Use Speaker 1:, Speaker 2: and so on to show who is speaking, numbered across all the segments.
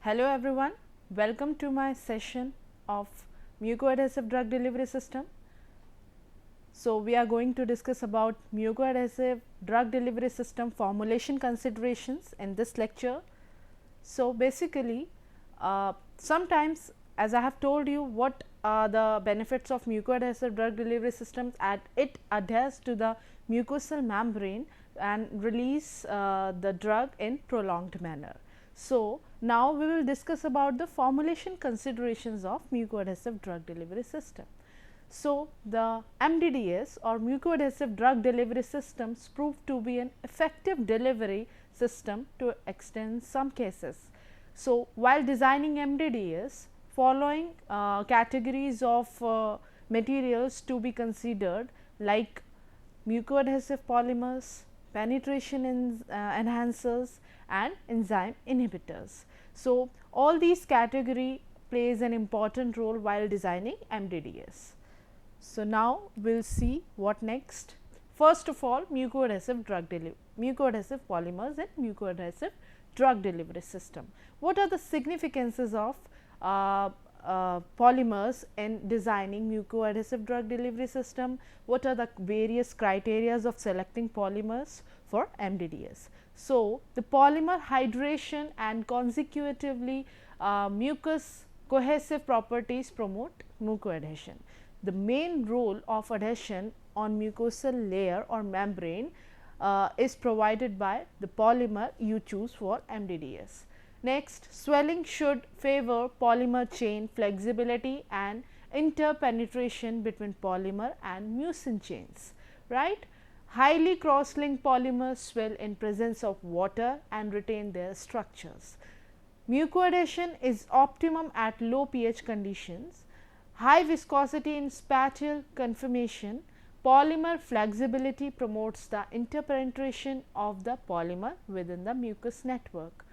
Speaker 1: Hello everyone, welcome to my session of mucoadhesive drug delivery system. So, we are going to discuss about mucoadhesive drug delivery system formulation considerations in this lecture. So, basically sometimes as I have told you what are the benefits of mucoadhesive drug delivery systems, and it adheres to the mucosal membrane and release the drug in prolonged manner. So, now we will discuss about the formulation considerations of mucoadhesive drug delivery system. So, the MDDS or mucoadhesive drug delivery systems proved to be an effective delivery system to extend some cases. So, while designing MDDS, following categories of materials to be considered like mucoadhesive polymers, penetration enhancers and enzyme inhibitors. So, all these category plays an important role while designing MDDS. So, now we will see what next. First of all, mucoadhesive polymers and mucoadhesive drug delivery system. What are the significances of polymers in designing mucoadhesive drug delivery system? What are the various criteria of selecting polymers for MDDS? So, the polymer hydration and consecutively mucus cohesive properties promote mucoadhesion. The main role of adhesion on mucosal layer or membrane is provided by the polymer you choose for MDDS. Next, swelling should favor polymer chain flexibility and interpenetration between polymer and mucin chains, right. Highly cross-linked polymers swell in presence of water and retain their structures. Mucoadhesion is optimum at low pH conditions. High viscosity in spatial conformation, polymer flexibility promotes the interpenetration of the polymer within the mucous network.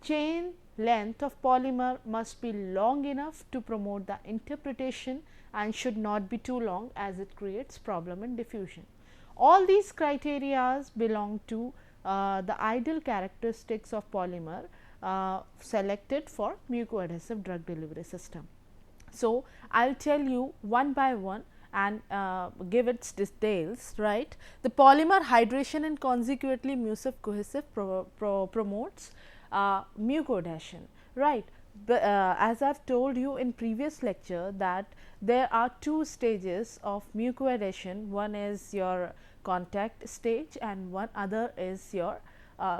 Speaker 1: Chain length of polymer must be long enough to promote the interpretation and should not be too long, as it creates problem in diffusion. All these criteria belong to the ideal characteristics of polymer selected for mucoadhesive drug delivery system. So, I will tell you one by one and give its details, right. The polymer hydration and consequently mucus cohesive promotes mucoadhesion, right. As I have told you in previous lecture that there are two stages of mucoadhesion, one is your contact stage and one other is your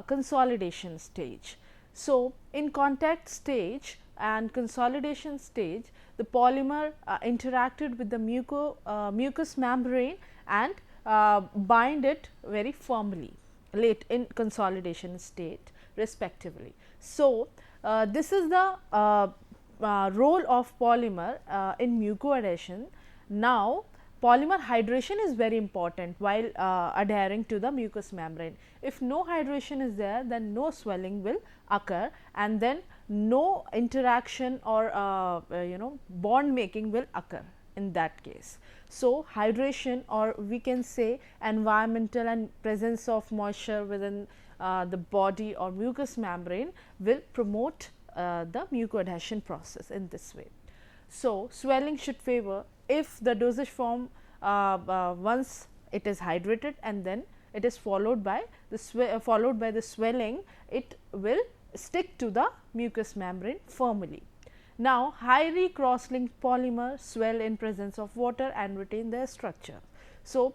Speaker 1: consolidation stage. So, in contact stage and consolidation stage, the polymer interacted with the mucous membrane and bind it very firmly late in consolidation state respectively. So, this is the role of polymer in mucoadhesion. Now, polymer hydration is very important while adhering to the mucous membrane. If no hydration is there, then no swelling will occur and then no interaction or bond making will occur in that case. So, hydration, or we can say environmental and presence of moisture within the body or mucous membrane will promote the mucoadhesion process in this way. So, swelling should favor if the dosage form once it is hydrated and then it is followed by the swelling, it will stick to the mucous membrane firmly. Now, highly cross-linked polymers swell in presence of water and retain their structure. So,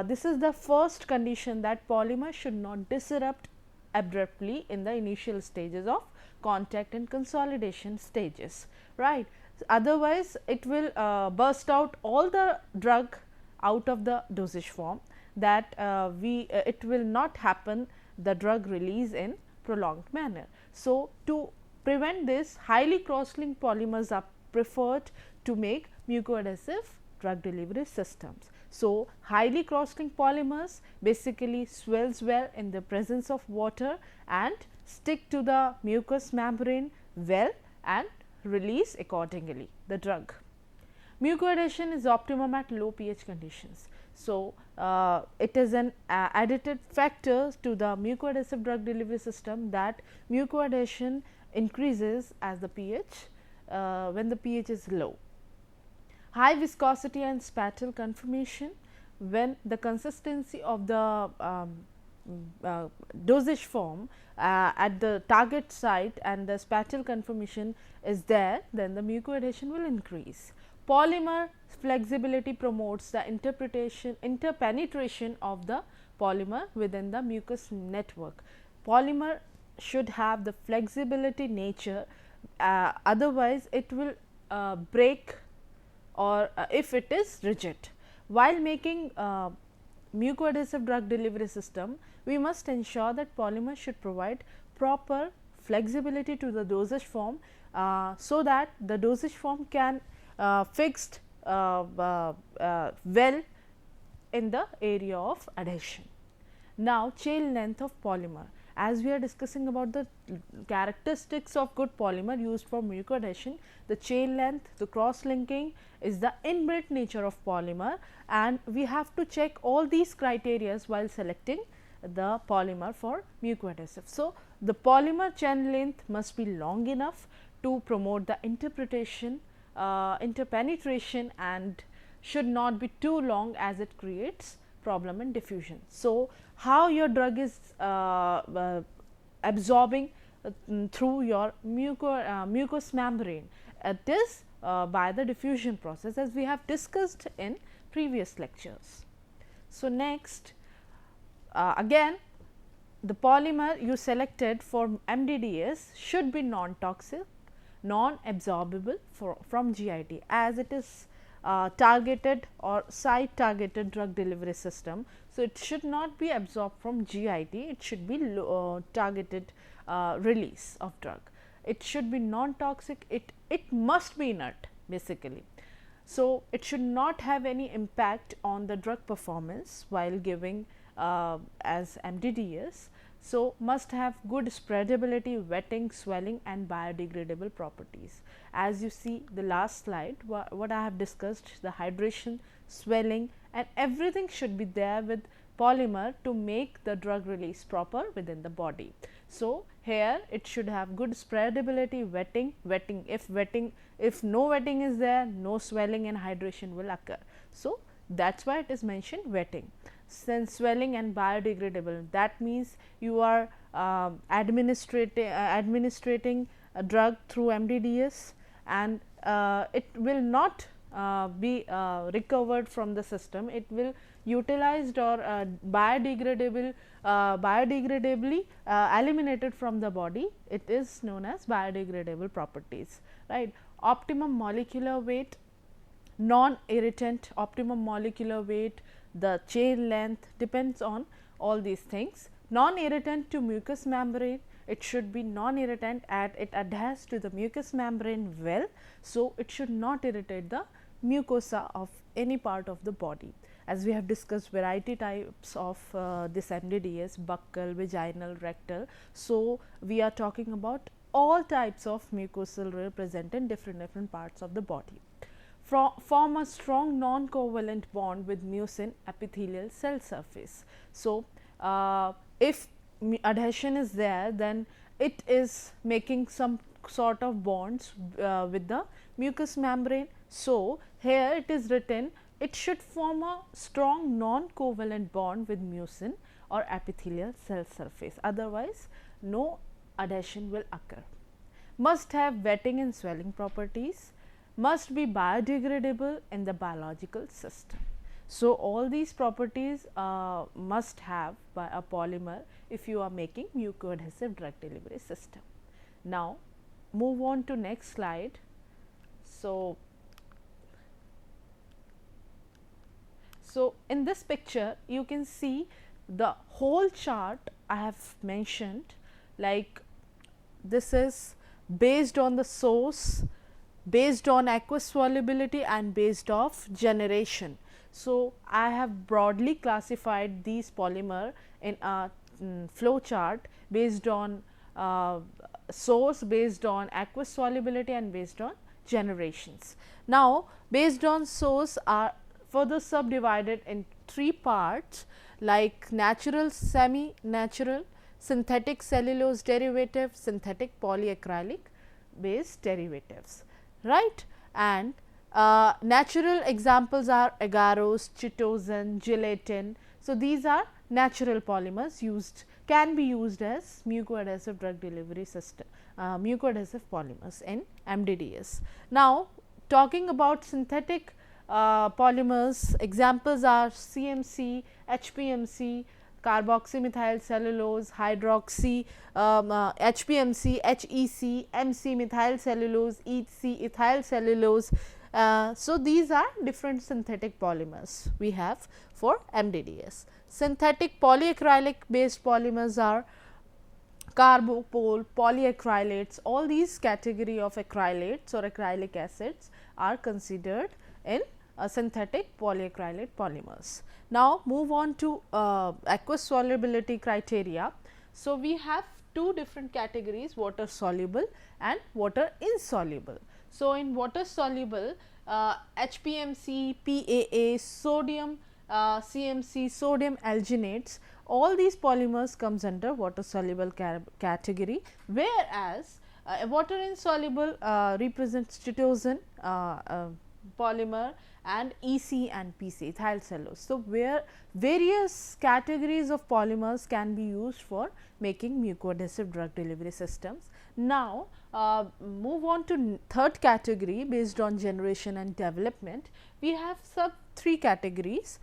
Speaker 1: this is the first condition, that polymer should not disrupt abruptly in the initial stages of contact and consolidation stages, right. Otherwise, it will burst out all the drug out of the dosage form, that it will not happen the drug release in prolonged manner. So, to prevent this, highly cross-linked polymers are preferred to make mucoadhesive drug delivery systems. So, highly cross-linked polymers basically swells well in the presence of water and stick to the mucous membrane well and release accordingly the drug. Mucoadhesion is optimum at low pH conditions. So, it is an additive factor to the mucoadhesive drug delivery system, that mucoadhesion increases as the pH when the pH is low. High viscosity and spatial conformation, when the consistency of the dosage form at the target site and the spatial conformation is there, then the mucoadhesion will increase. Polymer flexibility promotes the interpenetration of the polymer within the mucous network. Polymer should have the flexibility nature, otherwise it will break, or if it is rigid. While making mucoadhesive drug delivery system, we must ensure that polymer should provide proper flexibility to the dosage form, so that the dosage form can fixed well in the area of adhesion. Now, chain length of polymer. As we are discussing about the characteristics of good polymer used for mucoadhesion, the chain length, the cross linking is the inbuilt nature of polymer, and we have to check all these criteria while selecting the polymer for mucoadhesive. So, the polymer chain length must be long enough to promote the interpenetration, and should not be too long, as it creates problem in diffusion. So, how your drug is absorbing through your mucous membrane? It is by the diffusion process, as we have discussed in previous lectures. So, next again, the polymer you selected for MDDS should be non-toxic, non-absorbable from GIT, as it is targeted or site targeted drug delivery system. So, it should not be absorbed from GIT, it should be targeted release of drug. It should be non-toxic, it must be inert basically. So, it should not have any impact on the drug performance while giving as MDDS. So, must have good spreadability, wetting, swelling and biodegradable properties. As you see the last slide, what I have discussed, the hydration, swelling and everything should be there with polymer to make the drug release proper within the body. So, here it should have good spreadability, wetting, if no wetting is there, no swelling and hydration will occur. So, that is why it is mentioned wetting. Since swelling and biodegradable, that means you are administrating a drug through MDDS, and it will not be recovered from the system, it will utilized or biodegradably eliminated from the body. It is known as biodegradable properties, right. Optimum molecular weight, non-irritant, optimum molecular weight, the chain length depends on all these things. Non-irritant to mucous membrane, it should be non-irritant and it adheres to the mucous membrane well. So, it should not irritate the mucosa of any part of the body. As we have discussed variety types of this MDDS, buccal, vaginal, rectal. So, we are talking about all types of mucosal layer present in different parts of the body. Form a strong non-covalent bond with mucin epithelial cell surface. So, if adhesion is there, then it is making some sort of bonds with the mucous membrane. So, here it is written, it should form a strong non-covalent bond with mucin or epithelial cell surface, otherwise no adhesion will occur. Must have wetting and swelling properties, must be biodegradable in the biological system. So, all these properties must have by a polymer if you are making mucoadhesive drug delivery system. Now, move on to next slide. So, in this picture you can see the whole chart I have mentioned, like this is based on the source, based on aqueous solubility and based off generation. So, I have broadly classified these polymer in a flow chart based on source, based on aqueous solubility and based on generations. Now, based on source are further subdivided in 3 parts, like natural, semi-natural, synthetic cellulose derivative, synthetic polyacrylic based derivatives, right. And natural examples are agarose, chitosan, gelatin. So, these are natural polymers can be used as mucoadhesive drug delivery system, mucoadhesive polymers in MDDS. Now, talking about synthetic polymers, examples are CMC, HPMC, carboxymethyl cellulose, hydroxy, HPMC, HEC, MC methyl cellulose, EC ethyl cellulose. So, these are different synthetic polymers we have for MDDS. Synthetic polyacrylic based polymers are carbopol, polyacrylates, all these category of acrylates or acrylic acids are considered in synthetic polyacrylate polymers. Now, move on to aqueous solubility criteria. So, we have two different categories, water soluble and water insoluble. So, in water soluble HPMC, PAA, sodium CMC, sodium alginates, all these polymers comes under water soluble category, whereas water insoluble represents chitosan polymer and EC and PC, ethyl cellulose. So, where various categories of polymers can be used for making mucoadhesive drug delivery systems. Now, move on to third category based on generation and development. We have sub 3 categories,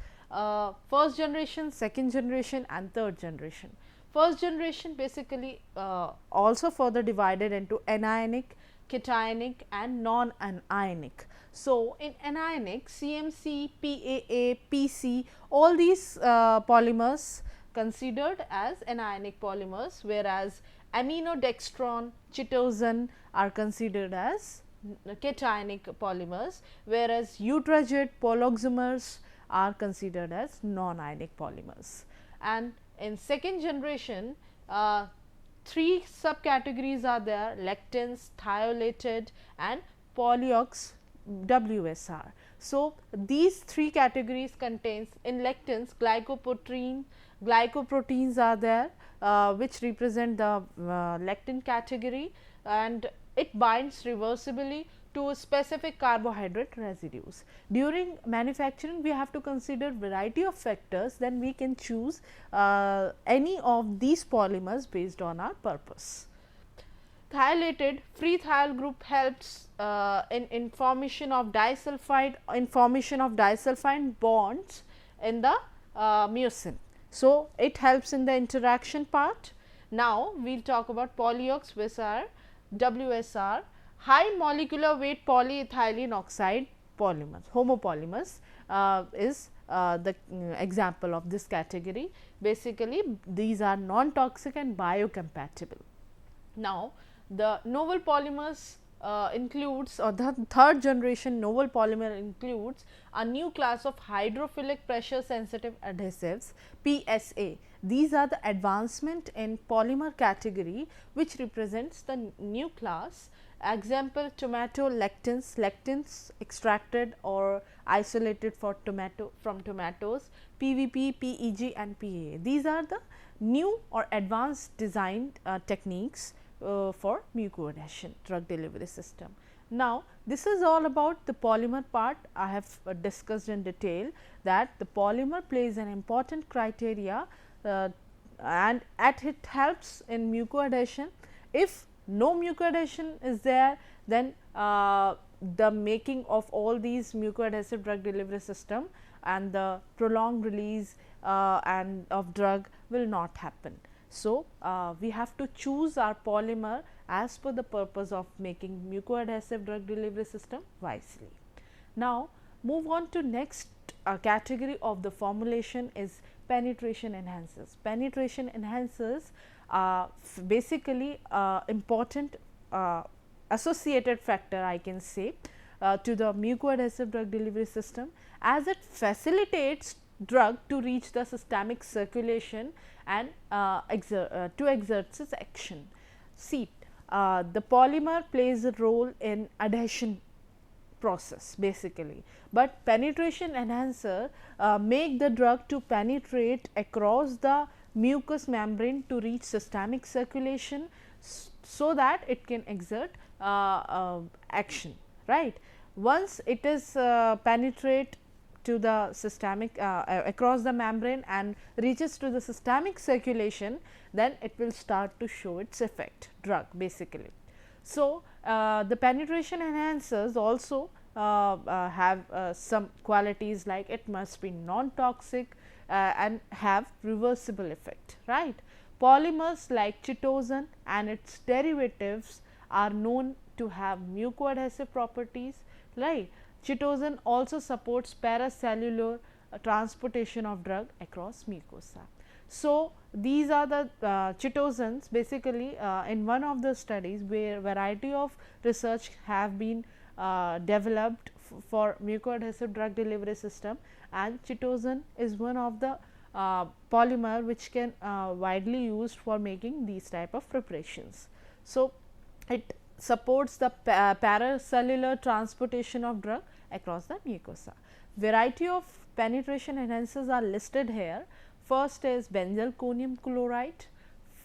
Speaker 1: first generation, second generation and third generation. First generation basically also further divided into anionic, cationic and non-anionic. So, in anionic CMC, PAA, PC, all these polymers considered as anionic polymers, whereas aminodextron, chitosan are considered as cationic polymers, whereas Utrecht, poloxamers are considered as non-ionic polymers. And in second generation, 3 subcategories are there: lectins, thiolated and polyox WSR. So, these 3 categories contains in lectins glycoproteins are there, which represent the lectin category, and it binds reversibly to specific carbohydrate residues. During manufacturing, we have to consider variety of factors, then we can choose any of these polymers based on our purpose. Thiolated free thiol group helps in formation of disulfide bonds in the mucin. So, it helps in the interaction part. Now, we will talk about polyox WSR, high molecular weight polyethylene oxide polymers, homopolymers is the example of this category. Basically, these are non-toxic and biocompatible. Now, the novel polymers includes, or the third generation novel polymer includes a new class of hydrophilic pressure sensitive adhesives, PSA. These are the advancement in polymer category which represents the new class. Example, tomato lectins extracted or isolated from tomatoes, PVP, PEG and PAA. These are the new or advanced design techniques for mucoadhesion drug delivery system. Now, this is all about the polymer part. I have discussed in detail that the polymer plays an important criteria and it helps in mucoadhesion. If no mucoadhesion is there, then the making of all these mucoadhesive drug delivery system and the prolonged release and of drug will not happen. So, we have to choose our polymer as per the purpose of making mucoadhesive drug delivery system wisely. Now, move on to next category of the formulation is penetration enhancers. Penetration enhancers are basically important associated factor, I can say, to the mucoadhesive drug delivery system, as it facilitates drug to reach the systemic circulation and to exert its action. See, the polymer plays a role in adhesion process basically, but penetration enhancer make the drug to penetrate across the mucous membrane to reach systemic circulation, so that it can exert action, right. Once it is penetrate to the systemic across the membrane and reaches to the systemic circulation, then it will start to show its effect, drug basically. So, the penetration enhancers also have some qualities, like it must be non-toxic and have reversible effect, right. Polymers like chitosan and its derivatives are known to have mucoadhesive properties, right. Chitosan also supports paracellular transportation of drug across mucosa. So, these are the chitosans basically in one of the studies where variety of research have been developed for mucoadhesive drug delivery system, and chitosan is one of the polymer which can widely used for making these type of preparations. So, it supports the paracellular transportation of drug across the mucosa. Variety of penetration enhancers are listed here. First is benzalkonium chloride,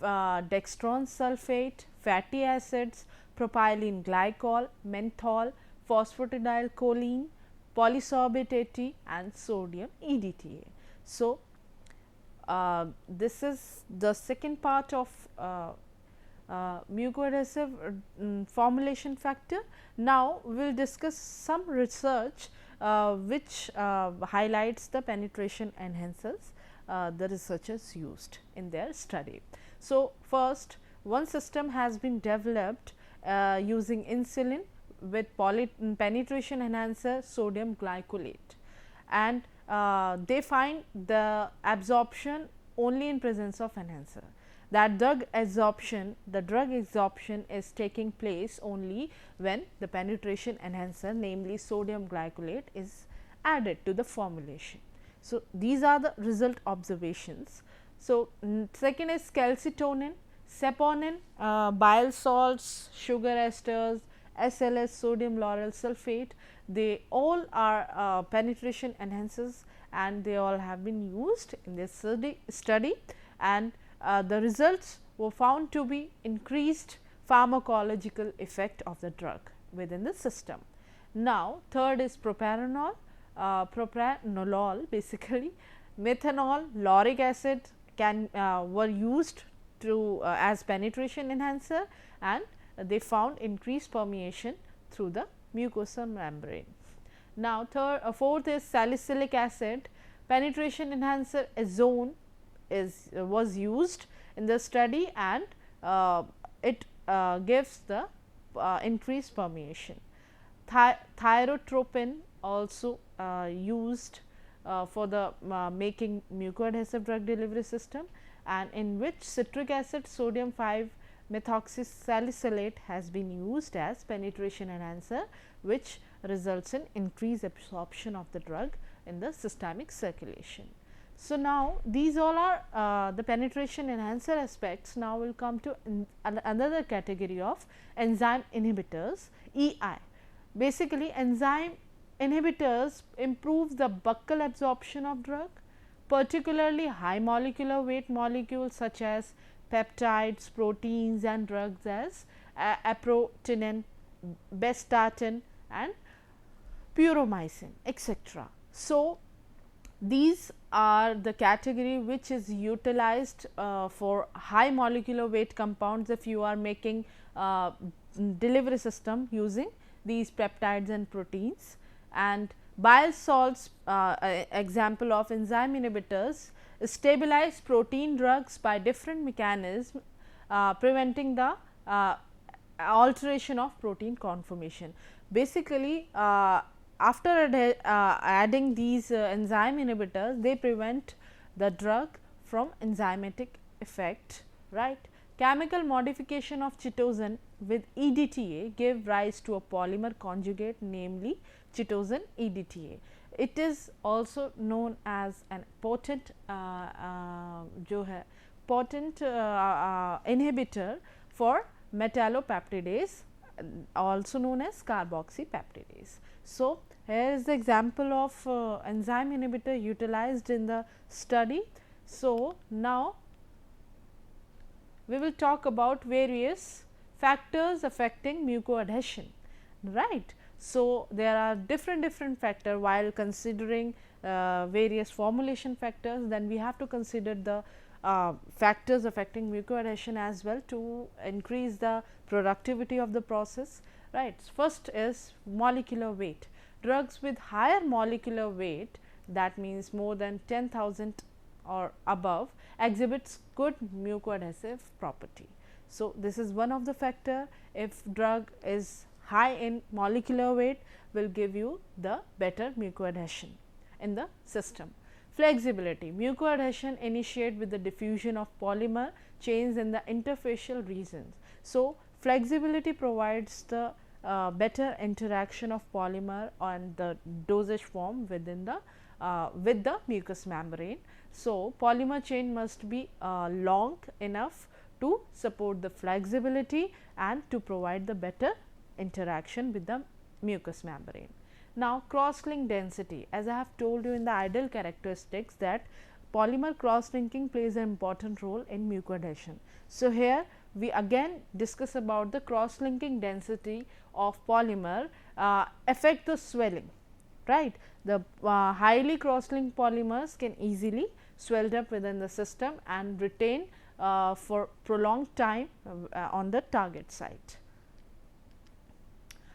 Speaker 1: dextran sulfate, fatty acids, propylene glycol, menthol, phosphatidylcholine, polysorbate 80 and sodium EDTA. So, this is the second part of mucoadhesive formulation factor. Now, we will discuss some research which highlights the penetration enhancers the researchers used in their study. So, first one system has been developed using insulin with penetration enhancer sodium glycolate, and they find the absorption only in presence of enhancer. That the drug absorption is taking place only when the penetration enhancer, namely sodium glycolate, is added to the formulation. So, these are the result observations. So, second is calcitonin, saponin, bile salts, sugar esters, SLS, sodium lauryl sulfate, they all are penetration enhancers, and they all have been used in this study, and the results were found to be increased pharmacological effect of the drug within the system. Now, third is propranolol, basically methanol, lauric acid can were used to as penetration enhancer, and they found increased permeation through the mucosal membrane. Now, fourth is salicylic acid, penetration enhancer azone was used in the study, and it gives the increased permeation. Thyrotropin also used for the making mucoadhesive drug delivery system, and in which citric acid sodium 5-methoxysalicylate has been used as penetration enhancer, which results in increased absorption of the drug in the systemic circulation. So, now these all are the penetration enhancer aspects. Now, we will come to another category of enzyme inhibitors, EI. Basically, enzyme inhibitors improve the buccal absorption of drug, particularly high molecular weight molecules such as peptides, proteins and drugs as aprotinin, bestatin and puromycin, etc. So, these are the category which is utilized for high molecular weight compounds if you are making delivery system using these peptides and proteins. And bile salts, example of enzyme inhibitors, stabilize protein drugs by different mechanisms preventing the alteration of protein conformation. Basically, after adding these enzyme inhibitors, they prevent the drug from enzymatic effect, right. Chemical modification of chitosan with EDTA gave rise to a polymer conjugate, namely chitosan EDTA. It is also known as an potent inhibitor for metallopeptidase, also known as carboxypeptidase. So, here is the example of enzyme inhibitor utilized in the study. So, now we will talk about various factors affecting mucoadhesion, right. So, there are different factors while considering various formulation factors, then we have to consider the factors affecting mucoadhesion as well to increase the productivity of the process, right. First is molecular weight. Drugs with higher molecular weight, that means more than 10,000 or above, exhibits good mucoadhesive property. So, this is one of the factor. If drug is high in molecular weight, will give you the better mucoadhesion in the system. Flexibility. Mucoadhesion initiate with the diffusion of polymer chains in the interfacial regions. So, flexibility provides the better interaction of polymer on the dosage form within the with the mucous membrane. So, polymer chain must be long enough to support the flexibility and to provide the better interaction with the mucous membrane. Now, cross-link density, as I have told you in the ideal characteristics that polymer cross-linking plays an important role in mucoadhesion. So, here we again discuss about the cross-linking density of polymer affect the swelling, right. The highly cross-linked polymers can easily swell up within the system and retain for prolonged time on the target site.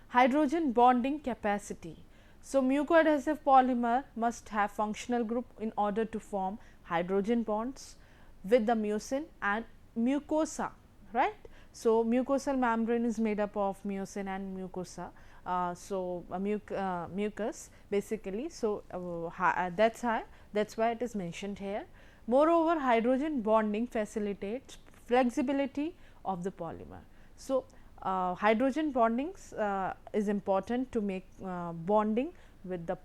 Speaker 1: Hydrogen bonding capacity. So, mucoadhesive polymer must have functional group in order to form hydrogen bonds with the mucin and mucosa, right. So, mucosal membrane is made up of mucin and mucosa. Mucus basically. So, that is why it is mentioned here. Moreover, hydrogen bonding facilitates flexibility of the polymer. So, hydrogen bondings is important to make bonding with the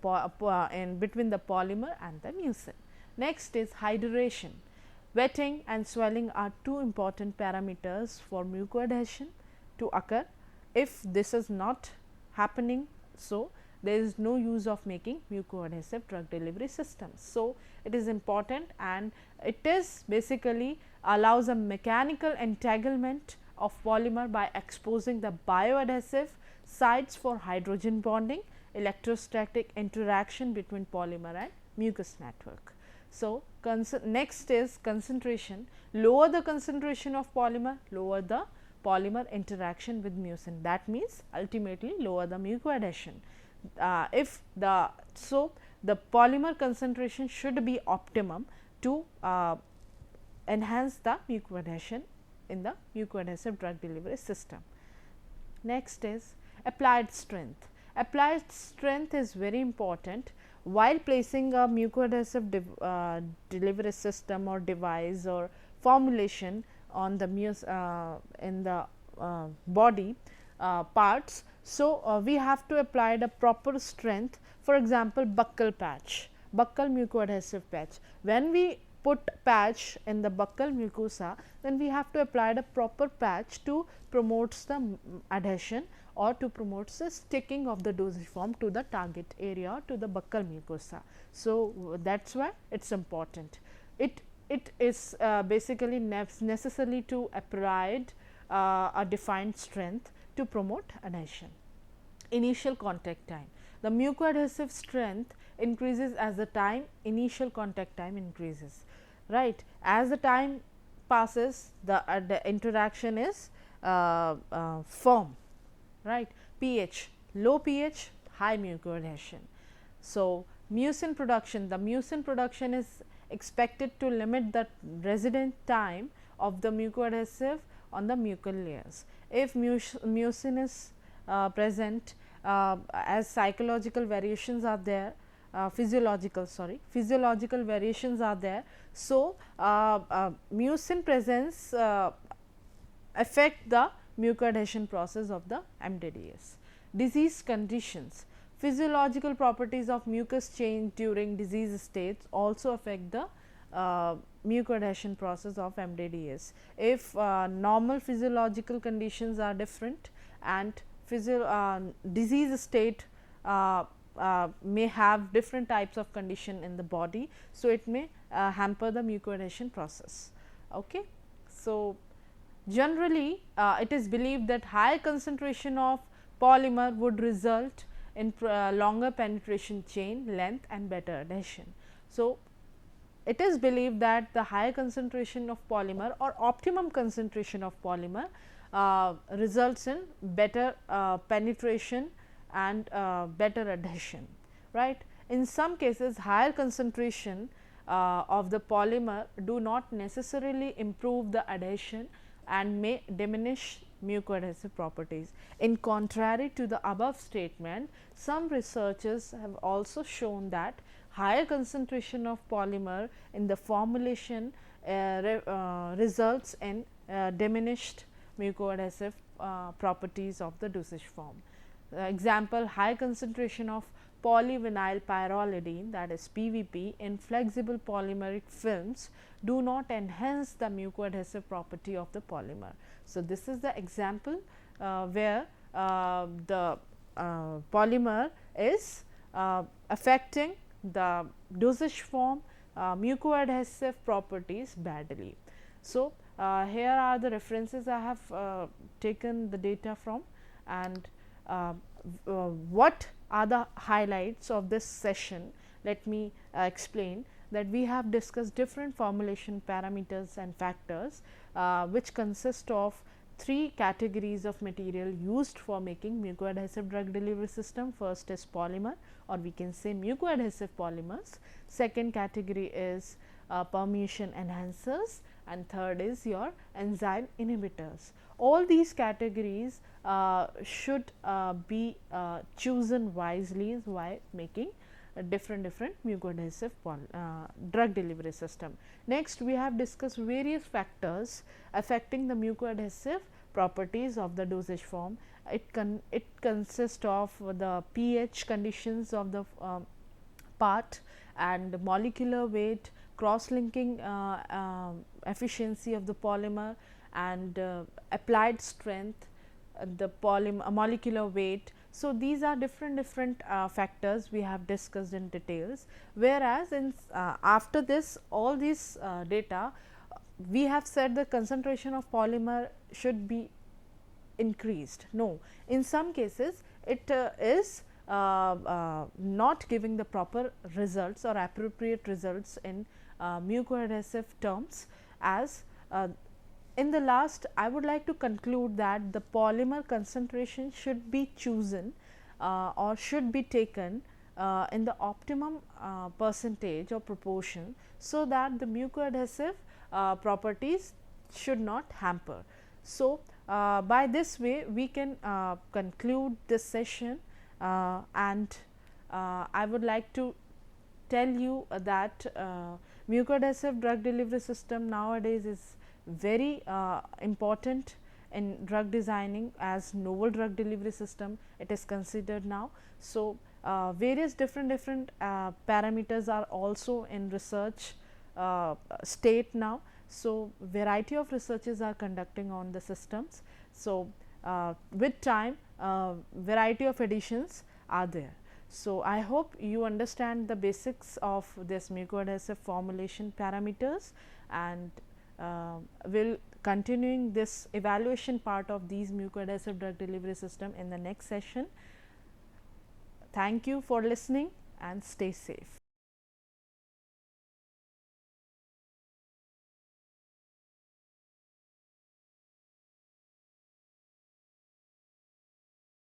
Speaker 1: in between the polymer and the mucin. Next is hydration. Wetting and swelling are two important parameters for mucoadhesion to occur. If this is not happening, so there is no use of making mucoadhesive drug delivery systems. So, it is important and it is basically allows a mechanical entanglement of polymer by exposing the bioadhesive sites for hydrogen bonding, electrostatic interaction between polymer and mucous network. So, next is concentration. Lower the concentration of polymer, lower the polymer interaction with mucin. That means, ultimately lower the mucoadhesion. The polymer concentration should be optimum to enhance the mucoadhesion in the mucoadhesive drug delivery system. Next is applied strength. Applied strength is very important while placing a mucoadhesive delivery system or device or formulation on the in the body parts. So, we have to apply the proper strength. For example, buccal patch, buccal mucoadhesive patch. When we put patch in the buccal mucosa, then we have to apply the proper patch to promote the adhesion or to promote the sticking of the dosage form to the target area to the buccal mucosa. So, that is why it is important. It is basically necessary to apply a defined strength to promote adhesion. Initial contact time. The mucoadhesive strength increases as the initial contact time increases, right. As the time passes, the interaction is firm, right. pH, low pH, high mucoadhesion. So, mucin production, the mucin production is expected to limit the resident time of the mucoadhesive on the mucal layers. If mucin is present, as psychological variations are there, physiological variations are there. So, mucin presence affect the mucoadhesion process of the MDDS. Disease conditions. Physiological properties of mucus change during disease states also affect the mucoadhesion process of MDDS. If normal physiological conditions are different and disease state may have different types of condition in the body. So, it may hamper the mucoadhesion process. Okay. So, Generally, it is believed that higher concentration of polymer would result in longer penetration chain length and better adhesion. So, it is believed that the higher concentration of polymer or optimum concentration of polymer results in better penetration and better adhesion, right. In some cases, higher concentration of the polymer do not necessarily improve the adhesion and may diminish mucoadhesive properties. In contrary to the above statement, some researchers have also shown that higher concentration of polymer in the formulation results in diminished mucoadhesive properties of the dosage form. Example, high concentration of polyvinyl pyrrolidine, that is PVP, in flexible polymeric films do not enhance the mucoadhesive property of the polymer. So, this is the example where the polymer is affecting the dosage form mucoadhesive properties badly. So, here are the references I have taken the data from, and what are the highlights of this session. Let me explain that we have discussed different formulation parameters and factors which consist of 3 categories of material used for making mucoadhesive drug delivery system. First is polymer, or we can say mucoadhesive polymers. Second category is permeation enhancers, and third is your enzyme inhibitors. All these categories should be chosen wisely while making different mucoadhesive drug delivery system. Next, we have discussed various factors affecting the mucoadhesive properties of the dosage form. It consists of the pH conditions of the part and molecular weight, cross linking efficiency of the polymer, and applied strength, the polymer molecular weight. So, these are different factors we have discussed in details, whereas in after this all these data we have said the concentration of polymer should be increased. No, in some cases it is not giving the proper results or appropriate results in mucoadhesive terms. As in the last, I would like to conclude that the polymer concentration should be chosen or should be taken in the optimum percentage or proportion, so that the mucoadhesive properties should not hamper. So, by this way we can conclude this session, and I would like to tell you that mucoadhesive drug delivery system nowadays is very important in drug designing. As novel drug delivery system it is considered now. So, various different parameters are also in research state now. So, variety of researches are conducting on the systems. So, with time variety of additions are there. So, I hope you understand the basics of this mucoadhesive formulation parameters, and will continuing this evaluation part of these mucoadhesive drug delivery system in the next session. Thank you for listening and stay safe.